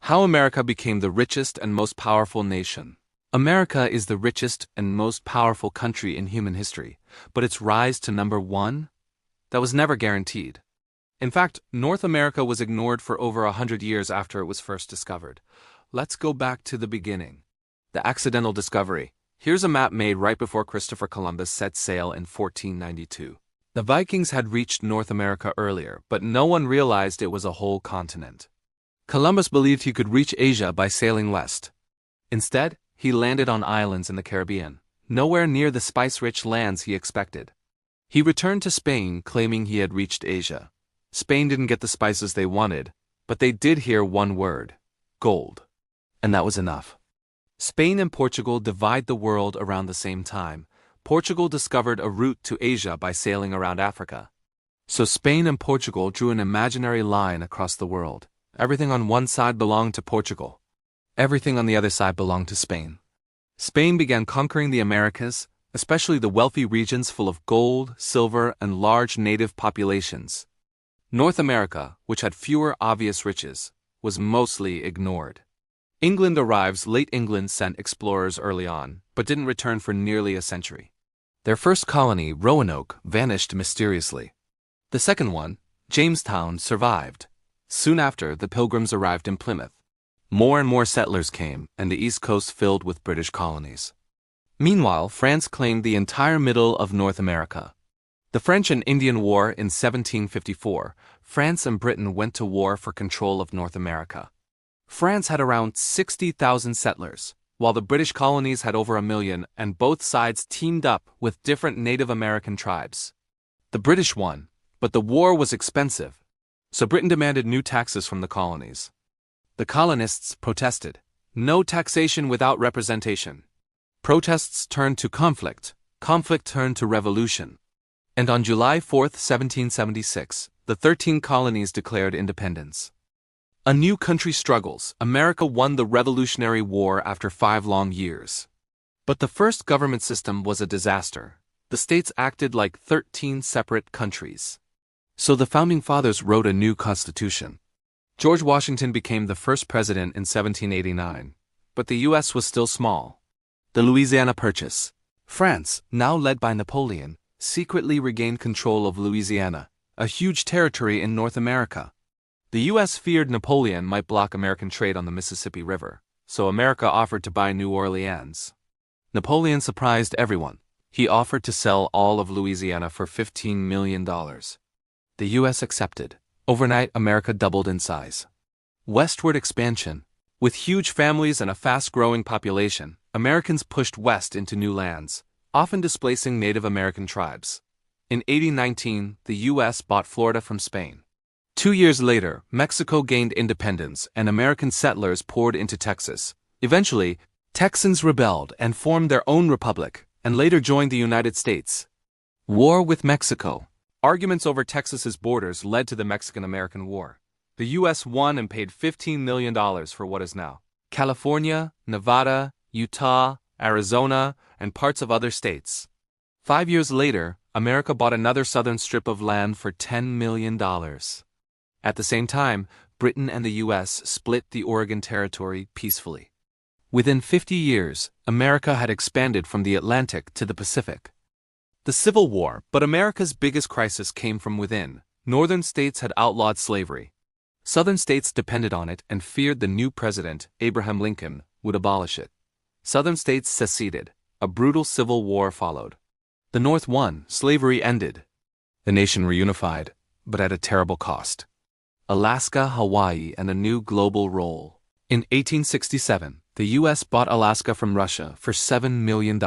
How America became the richest and most powerful nation. America is the richest and most powerful country in human history, but its rise to number one? That was never guaranteed. In fact, North America was ignored for over 100 years after it was first discovered. Let's go back to the beginning. The accidental discovery. Here's a map made right before Christopher Columbus set sail in 1492. The Vikings had reached North America earlier, but no one realized it was a whole continent. Columbus believed he could reach Asia by sailing west. Instead, he landed on islands in the Caribbean, nowhere near the spice-rich lands he expected. He returned to Spain claiming he had reached Asia. Spain didn't get the spices they wanted, but they did hear one word: gold. And that was enough. Spain and Portugal divide the world around the same time. Portugal discovered a route to Asia by sailing around Africa. So Spain and Portugal drew an imaginary line across the world. Everything on one side belonged to Portugal. Everything on the other side belonged to Spain. Spain began conquering the Americas, especially the wealthy regions full of gold, silver, and large native populations. North America, which had fewer obvious riches, was mostly ignored. England arrives. Late England sent explorers early on, but didn't return for nearly a century. Their first colony, Roanoke, vanished mysteriously. The second one, Jamestown, survived. Soon after, the Pilgrims arrived in Plymouth. More and more settlers came, and the East Coast filled with British colonies. Meanwhile, France claimed the entire middle of North America. The French and Indian War in 1754, France and Britain went to war for control of North America. France had around 60,000 settlers, while the British colonies had over 1 million, and both sides teamed up with different Native American tribes. The British won, but the war was expensive, so Britain demanded new taxes from the colonies. The colonists protested. No taxation without representation. Protests turned to conflict. Conflict turned to revolution. And on July 4, 1776, the 13 colonies declared independence. A new country struggles. America won the Revolutionary War after 5 long years. But the first government system was a disaster. The states acted like 13 separate countries. So the Founding Fathers wrote a new constitution. George Washington became the first president in 1789, but the U.S. was still small. The Louisiana Purchase. France, now led by Napoleon, secretly regained control of Louisiana, a huge territory in North America. The U.S. feared Napoleon might block American trade on the Mississippi River, so America offered to buy New Orleans. Napoleon surprised everyone. He offered to sell all of Louisiana for $15 million. The U.S. accepted. Overnight, America doubled in size. Westward expansion. With huge families and a fast-growing population, Americans pushed west into new lands, often displacing Native American tribes. In 1819, the U.S. bought Florida from Spain. 2 years later, Mexico gained independence and American settlers poured into Texas. Eventually, Texans rebelled and formed their own republic, and later joined the United States. War with Mexico. Arguments over Texas's borders led to the Mexican-American War. The U.S. won and paid $15 million for what is now California, Nevada, Utah, Arizona, and parts of other states. 5 years later, America bought another southern strip of land for $10 million. At the same time, Britain and the U.S. split the Oregon Territory peacefully. Within 50 years, America had expanded from the Atlantic to the Pacific. The Civil War, but America's biggest crisis came from within. Northern states had outlawed slavery. Southern states depended on it and feared the new president, Abraham Lincoln, would abolish it. Southern states seceded. A brutal civil war followed. The North won. Slavery ended. The nation reunified, but at a terrible cost. Alaska, Hawaii, and a new global role. In 1867, the U.S. bought Alaska from Russia for $7 million.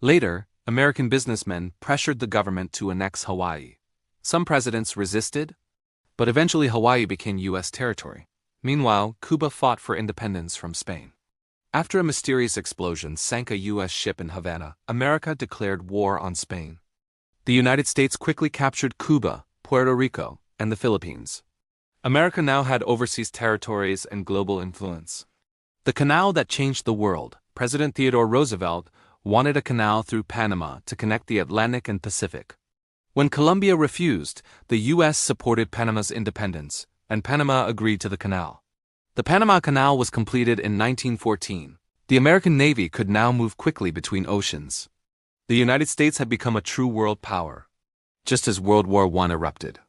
Later, American businessmen pressured the government to annex Hawaii. Some presidents resisted, but eventually Hawaii became U.S. territory. Meanwhile, Cuba fought for independence from Spain. After a mysterious explosion sank a U.S. ship in Havana, America declared war on Spain. The United States quickly captured Cuba, Puerto Rico, and the Philippines. America now had overseas territories and global influence. The canal that changed the world. President Theodore Roosevelt wanted a canal through Panama to connect the Atlantic and Pacific. When Colombia refused, the U.S. supported Panama's independence, and Panama agreed to the canal. The Panama Canal was completed in 1914. The American Navy could now move quickly between oceans. The United States had become a true world power, just as World War I erupted.